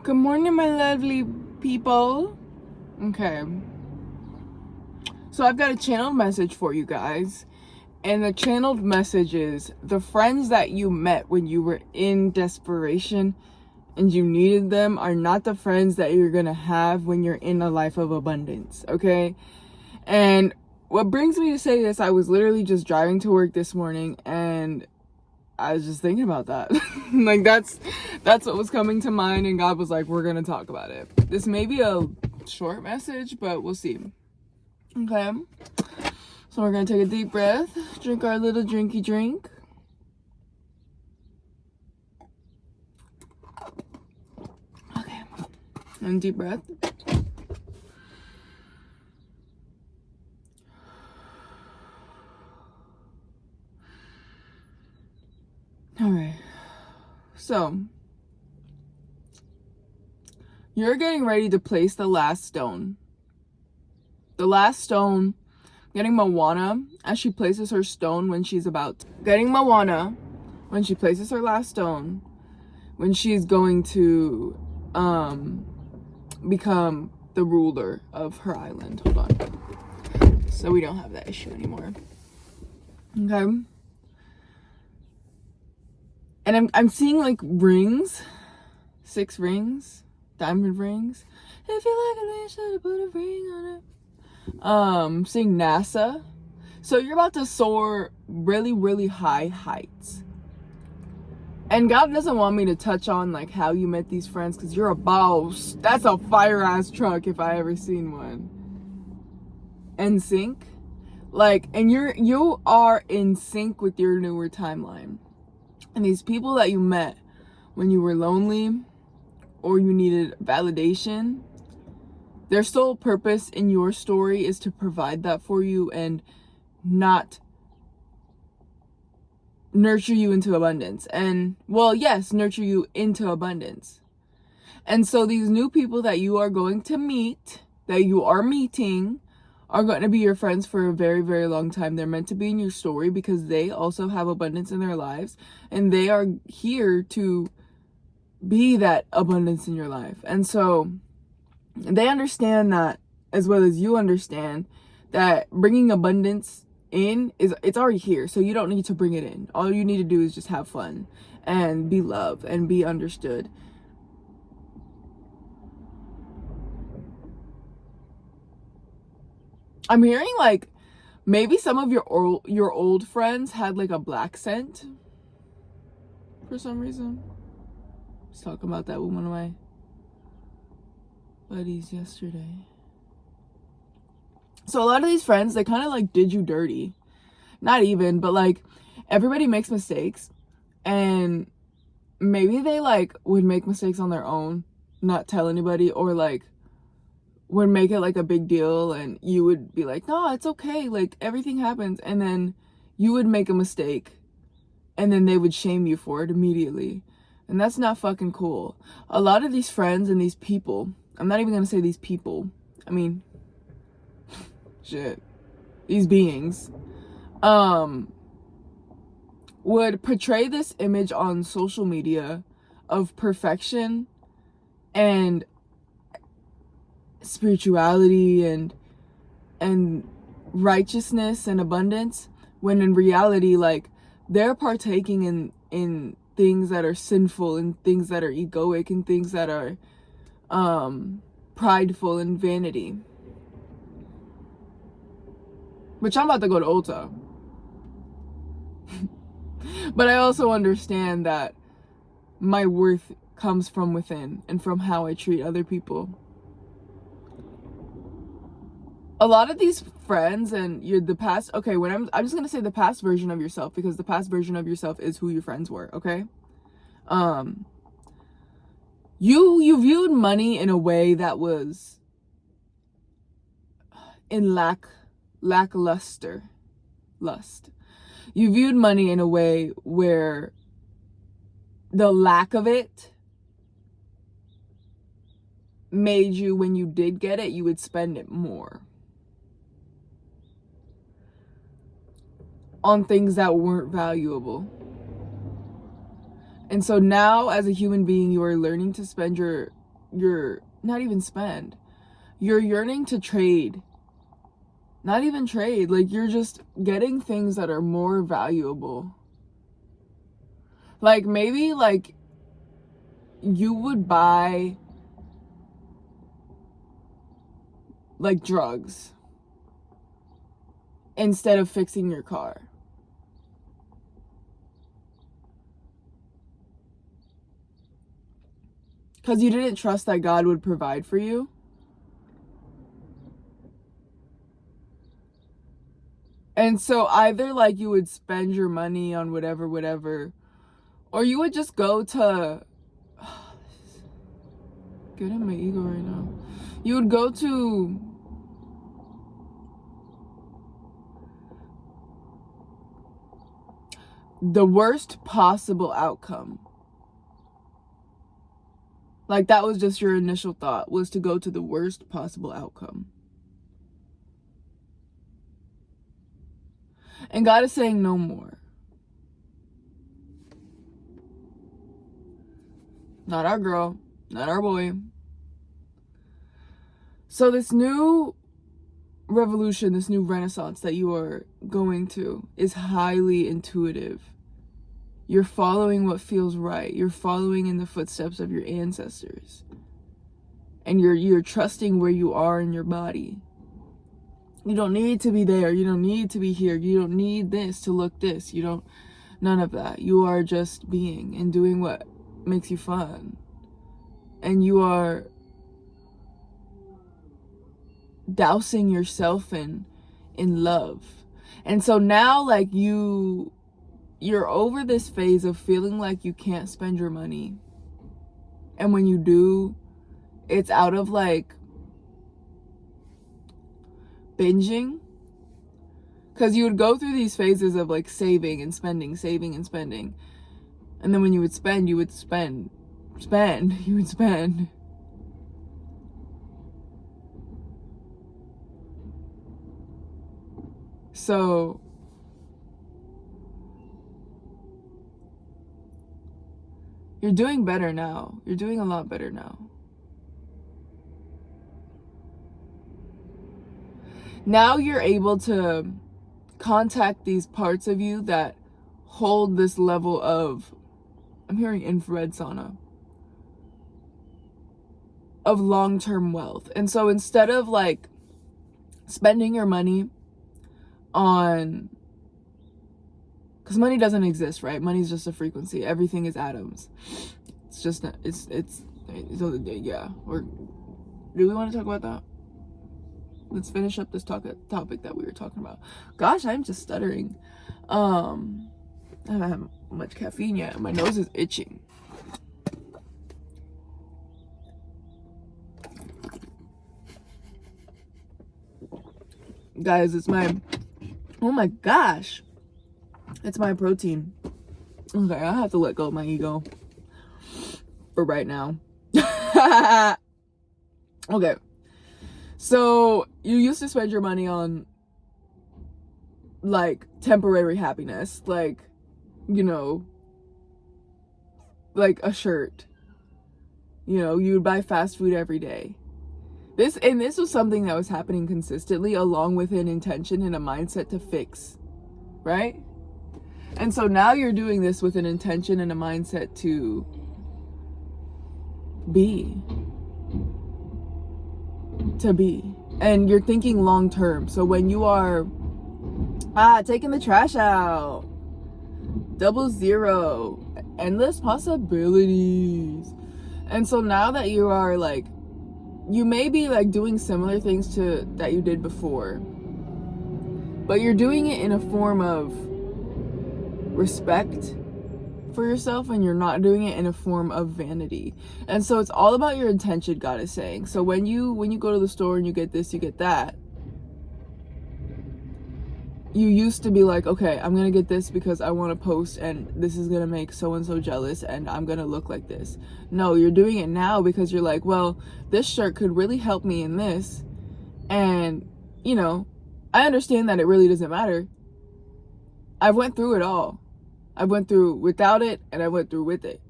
Good morning, my lovely people. Okay. So I've got a channeled message for you guys. And the channeled message is the friends that you met when you were in desperation and you needed them are not the friends that you're gonna have when you're in a life of abundance, okay? And what brings me to say this, I was literally just driving to work this morning and I was just thinking about that. Like that's what was coming to mind, and God was like, we're gonna talk about it. This may be a short message, but we'll see. Okay. So we're gonna take a deep breath, drink our little drinky drink. Okay. And deep breath. Alright. So you're getting ready to place the last stone. The last stone, getting Moana as she places her stone when she's about getting Moana when she places her last stone, when she's going to become the ruler of her island. Hold on. So we don't have that issue anymore. Okay. And I'm seeing like rings, 6 rings, diamond rings. If you like it, you should put a ring on it. Seeing NASA. So you're about to soar really, really high heights. And God doesn't want me to touch on like how you met these friends, because you're a boss. That's a fire ass truck if I ever seen one. And sync. Like, and you are in sync with your newer timeline. And these people that you met when you were lonely or you needed validation, their sole purpose in your story is to provide that for you and not nurture you into abundance. And, well, yes, nurture you into abundance. And so these new people that you are going to meet, that you are meeting, are going to be your friends for a very, very long time. They're meant to be in your story because they also have abundance in their lives. And they are here to be that abundance in your life. And so they understand that, as well as you understand that bringing abundance in it's already here. So you don't need to bring it in. All you need to do is just have fun and be loved and be understood. I'm hearing like maybe some of your old friends had like a black scent for some reason. I was talking about that with one of my buddies yesterday. So a lot of these friends, they kind of like did you dirty. Not even, but like everybody makes mistakes, and maybe they like would make mistakes on their own, not tell anybody, or like would make it like a big deal, and you would be like, no, it's okay, like everything happens, and then you would make a mistake and then they would shame you for it immediately. And that's not fucking cool. A lot of these friends and these people, I'm not even gonna say these people, I mean shit, these beings would portray this image on social media of perfection and spirituality and righteousness and abundance, when in reality, like, they're partaking in things that are sinful and things that are egoic and things that are prideful and vanity. Which I'm about to go to Ulta. But I also understand that my worth comes from within and from how I treat other people. A lot of these friends and you're the past, okay, when I'm just gonna say the past version of yourself, because the past version of yourself is who your friends were, okay? You viewed money in a way that was in lackluster lust. You viewed money in a way where the lack of it made you, when you did get it, you would spend it more on things that weren't valuable. And so now, as a human being, you are learning to spend your you're not even spend. You're yearning to trade. Not even trade. Like, you're just getting things that are more valuable. Like, maybe, like, you would buy, like, drugs instead of fixing your car. Because you didn't trust that God would provide for you. And so either, like, you would spend your money on whatever, or you would just go to, getting my ego right now. You would go to the worst possible outcome. Like, that was just your initial thought, was to go to the worst possible outcome. And God is saying no more. Not our girl, not our boy. So this new revolution, this new renaissance that you are going to is highly intuitive. You're following what feels right. You're following in the footsteps of your ancestors. And you're trusting where you are in your body. You don't need to be there. You don't need to be here. You don't need this to look this. You don't, none of that. You are just being and doing what makes you fun. And you are dousing yourself in love. And so now, like, you're over this phase of feeling like you can't spend your money. And when you do, it's out of, like, binging. Because you would go through these phases of, like, saving and spending. And then when you would spend, you would spend. So you're doing better now. You're doing a lot better now. Now you're able to contact these parts of you that hold this level of, I'm hearing infrared sauna, of long-term wealth. And so instead of, like, spending your money on, because money doesn't exist, right? Money's just a frequency. Everything is atoms. It's just, yeah. Or do we want to talk about that? Let's finish up this topic that we were talking about. Gosh, I'm just stuttering. I haven't had much caffeine yet. My nose is itching. Guys, it's my, oh my gosh, it's my protein. Okay, I have to let go of my ego for right now. Okay, so you used to spend your money on, like, temporary happiness, like, you know, like a shirt. You know, you would buy fast food every day. This was something that was happening consistently, along with an intention and a mindset to fix, right? And so now you're doing this with an intention and a mindset to be. And you're thinking long term. So when you are taking the trash out, 00, endless possibilities. And so now that you are, like, you may be, like, doing similar things to that you did before, but you're doing it in a form of respect for yourself, and you're not doing it in a form of vanity. And so it's all about your intention, God is saying. So when you go to the store and you get this, you get that, you used to be like, okay, I'm gonna get this because I want to post and this is gonna make so and so jealous and I'm gonna look like this. No, you're doing it now because you're like, well, this shirt could really help me in this, and, you know, I understand that it really doesn't matter. I've went through it all. I went through without it and I went through with it.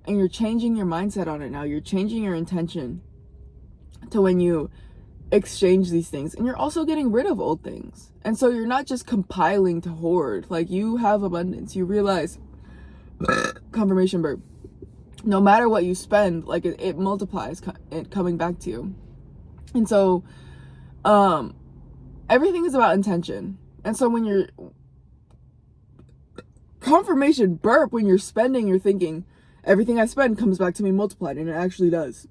And you're changing your mindset on it now. You're changing your intention to when you exchange these things. And you're also getting rid of old things. And so you're not just compiling to hoard. Like, you have abundance. You realize, confirmation burp, no matter what you spend, like, it multiplies it coming back to you. And so everything is about intention. And so when you're confirmation burp, when you're spending, you're thinking, everything I spend comes back to me multiplied, and it actually does.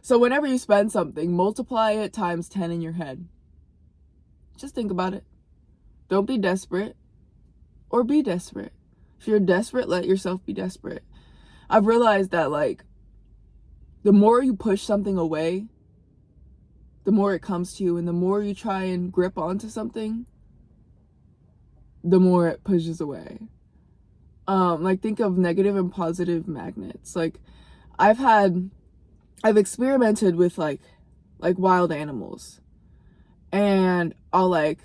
So whenever you spend something, multiply it times 10 in your head. Just think about it. Don't be desperate, or be desperate. If you're desperate, let yourself be desperate. I've realized that, like, the more you push something away, the more it comes to you. And the more you try and grip onto something, the more it pushes away. Like, think of negative and positive magnets. Like, I've experimented with like wild animals, and I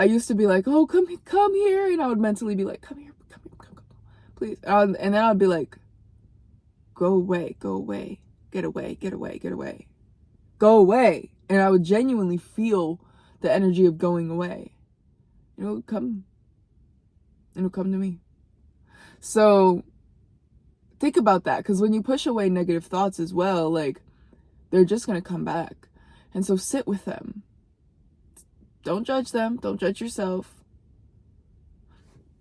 used to be like, oh, come here, and I would mentally be like, come here, please, and then I'd be like, go away, get away, go away, and I would genuinely feel the energy of going away. It'll come to me. So think about that, because when you push away negative thoughts as well, like, they're just going to come back. And so sit with them. Don't judge them. Don't judge yourself.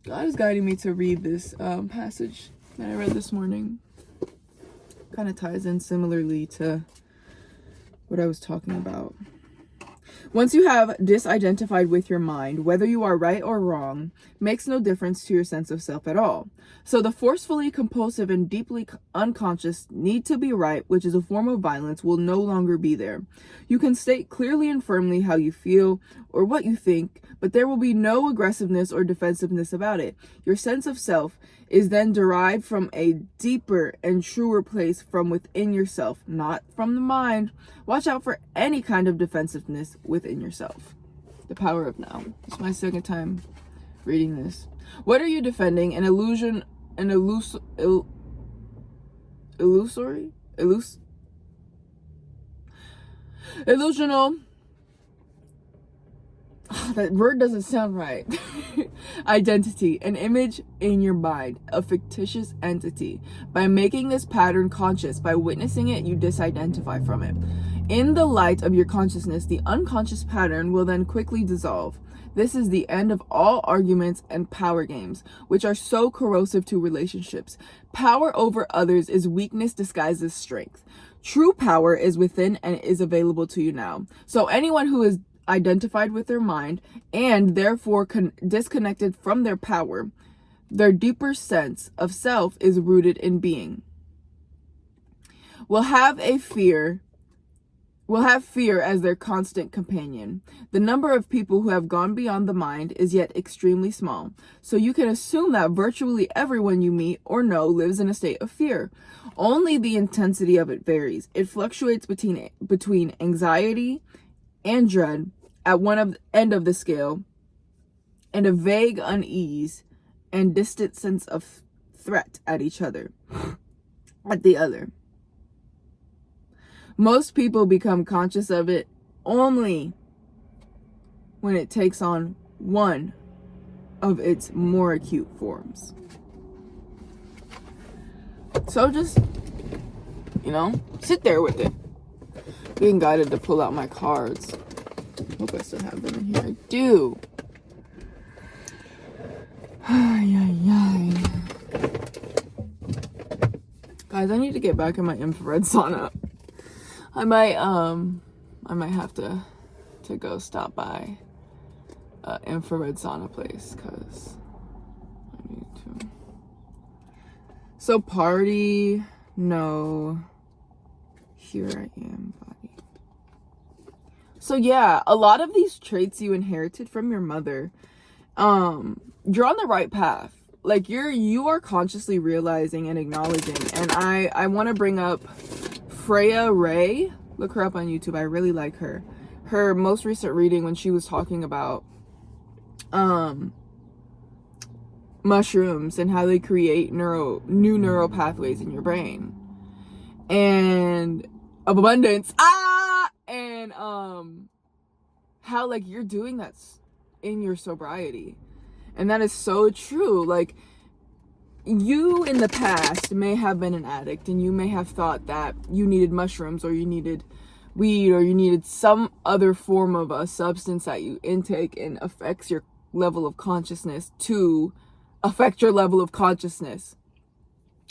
God is guiding me to read this passage that I read this morning. Kind of ties in similarly to what I was talking about. Once you have disidentified with your mind, whether you are right or wrong makes no difference to your sense of self at all. So the forcefully compulsive and deeply unconscious need to be right, which is a form of violence, will no longer be there. You can state clearly and firmly how you feel or what you think, but there will be no aggressiveness or defensiveness about it. Your sense of self is then derived from a deeper and truer place from within yourself, not from the mind. Watch out for any kind of defensiveness within yourself. The power of now. It's my second time reading this. What are you defending? An illusion, illusory? Illusional. That word doesn't sound right. Identity, an image in your mind, a fictitious entity. By making this pattern conscious, by witnessing it, you disidentify from it. In the light of your consciousness, the unconscious pattern will then quickly dissolve. This is the end of all arguments and power games, which are so corrosive to relationships. Power over others is weakness disguised as strength. True power is within and is available to you now. So anyone who is identified with their mind and therefore disconnected from their power, their deeper sense of self is rooted in being, will have fear as their constant companion. The number of people who have gone beyond the mind is yet extremely small, so you can assume that virtually everyone you meet or know lives in a state of fear. Only the intensity of it varies. It fluctuates between anxiety and dread at one end of the scale, and a vague unease and distant sense of threat at the other. Most people become conscious of it only when it takes on one of its more acute forms. So just, sit there with it. Being guided to pull out my cards. Hope I still have them in here. I do. Guys, I need to get back in my infrared sauna. I might have to go stop by infrared sauna place, because I need to. So party, no. Here I am, body. So yeah, a lot of these traits you inherited from your mother, you're on the right path. Like, you are consciously realizing and acknowledging. And I want to bring up Freya Ray. Look her up on YouTube. I really like her. Her most recent reading, when she was talking about mushrooms and how they create new neural pathways in your brain, and of abundance, and how like you're doing that in your sobriety. And that is so true. Like, you in the past may have been an addict, and you may have thought that you needed mushrooms, or you needed weed, or you needed some other form of a substance that you intake and affects your level of consciousness to affect your level of consciousness.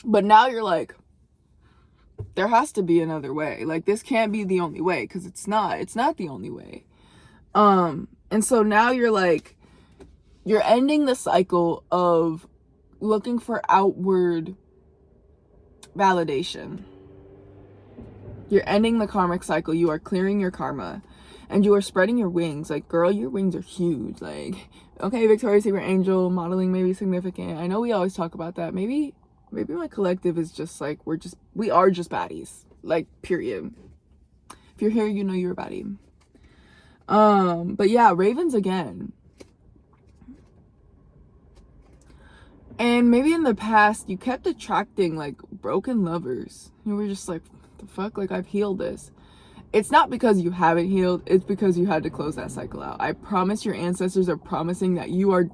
But now you're like, there has to be another way. Like, this can't be the only way, because it's not the only way. And so now you're like, you're ending the cycle of looking for outward validation. You're ending the karmic cycle. You are clearing your karma, and you are spreading your wings. Like, girl, your wings are huge. Like, okay, Victoria's Secret Angel, modeling may be significant. I know we always talk about that. Maybe my collective is just like, we are just baddies. Like, period. If you're here, you know you're a baddie. But yeah, Ravens again. And maybe in the past, you kept attracting, like, broken lovers. You were just like, what the fuck? Like, I've healed this. It's not because you haven't healed. It's because you had to close that cycle out. I promise your ancestors are promising that you're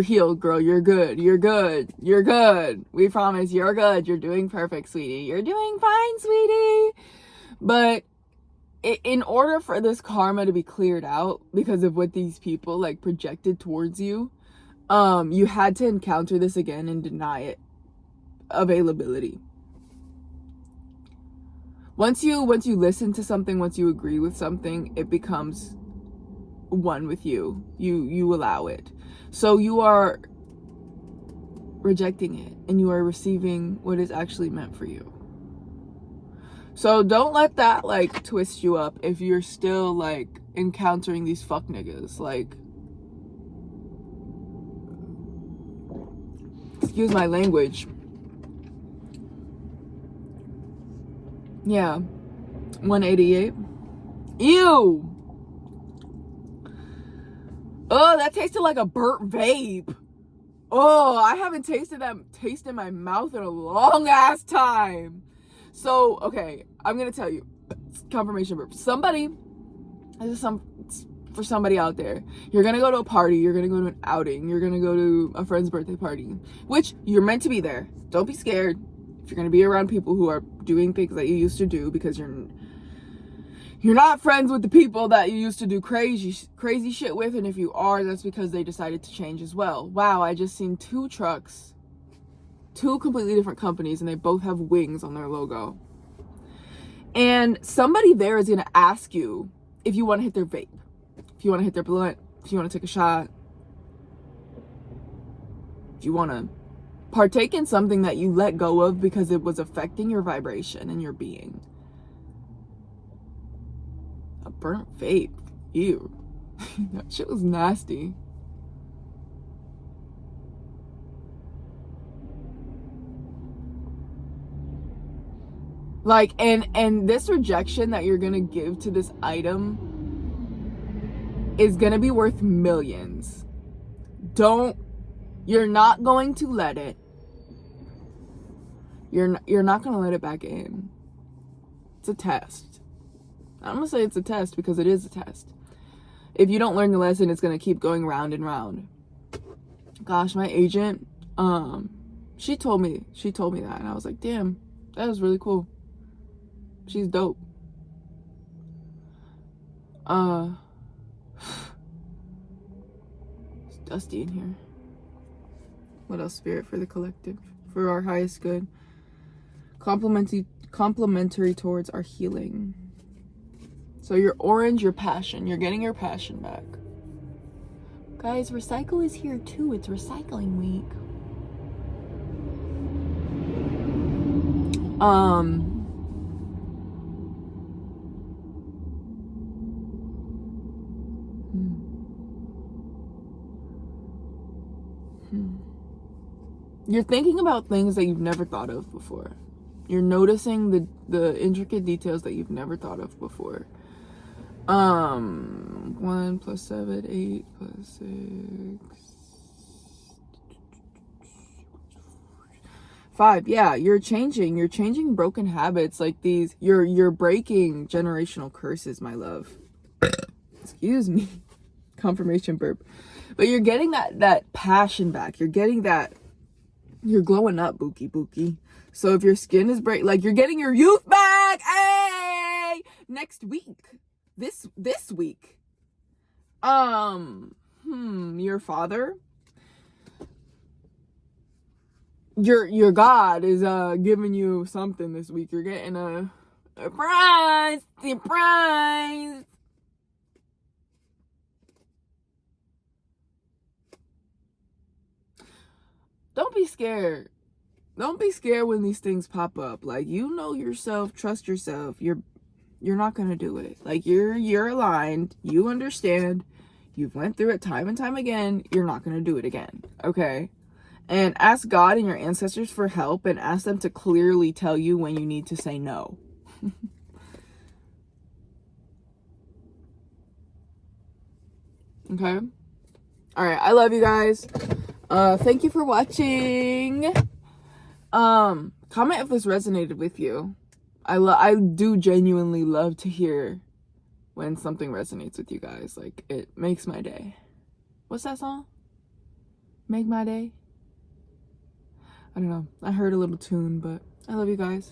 healed, girl. You're good. You're good. You're good. We promise you're good. You're doing perfect, sweetie. You're doing fine, sweetie. But in order for this karma to be cleared out because of what these people, like, projected towards you, you had to encounter this again and deny it availability. Once you listen to something, once you agree with something, it becomes one with you. You allow it. So you are rejecting it, and you are receiving what is actually meant for you. So don't let that, like, twist you up if you're still, like, encountering these fuck niggas. Like, excuse my language. Yeah. 188. Ew. Oh, that tasted like a burnt vape. Oh, I haven't tasted that taste in my mouth in a long ass time. So, okay, I'm gonna tell you. Confirmation burp. For somebody out there, you're gonna go to a party, you're gonna go to an outing, you're gonna go to a friend's birthday party, which you're meant to be there. Don't be scared if you're gonna be around people who are doing things that you used to do, because you're not friends with the people that you used to do crazy shit with. And if you are, that's because they decided to change as well. Wow, I just seen 2 trucks, 2 completely different companies, and they both have wings on their logo. And somebody there is gonna ask you if you want to hit their vape, if you want to hit their blunt, if you want to take a shot, if you want to partake in something that you let go of because it was affecting your vibration and your being. A burnt vape. Ew. That shit was nasty. Like, and this rejection that you're gonna give to this item is gonna be worth millions. You're not going to let it. You're not gonna let it back in. It's a test. I'm gonna say it's a test because it is a test. If you don't learn the lesson, it's gonna keep going round and round. Gosh, my agent, she told me that, and I was like, damn, that was really cool. She's dope. It's dusty in here. What else? Spirit for the collective, for our highest good. Complementary towards our healing. So your orange, your passion. You're getting your passion back. Guys, recycle is here too. It's recycling week. You're thinking about things that you've never thought of before. You're noticing the intricate details that you've never thought of before. 1 + 7, 8 + 6. 5, yeah, you're changing broken habits like these. You're breaking generational curses, my love. Excuse me. Confirmation burp. But you're getting that passion back. You're getting that, you're glowing up, Bookie. So if your skin is like you're getting your youth back. Hey! Next week. This week. Your father, your God is giving you something this week. You're getting a prize. Surprise. Don't be scared. Don't be scared when these things pop up. Like, you know yourself, trust yourself. You're not gonna do it. Like, you're aligned. You understand. You've went through it time and time again. You're not gonna do it again. Okay? And ask God and your ancestors for help, and ask them to clearly tell you when you need to say no. Okay? Alright, I love you guys. Thank you for watching. Comment if this resonated with you. I do genuinely love to hear when something resonates with you guys. Like, it makes my day. What's that song? Make my day? I don't know. I heard a little tune, but I love you guys.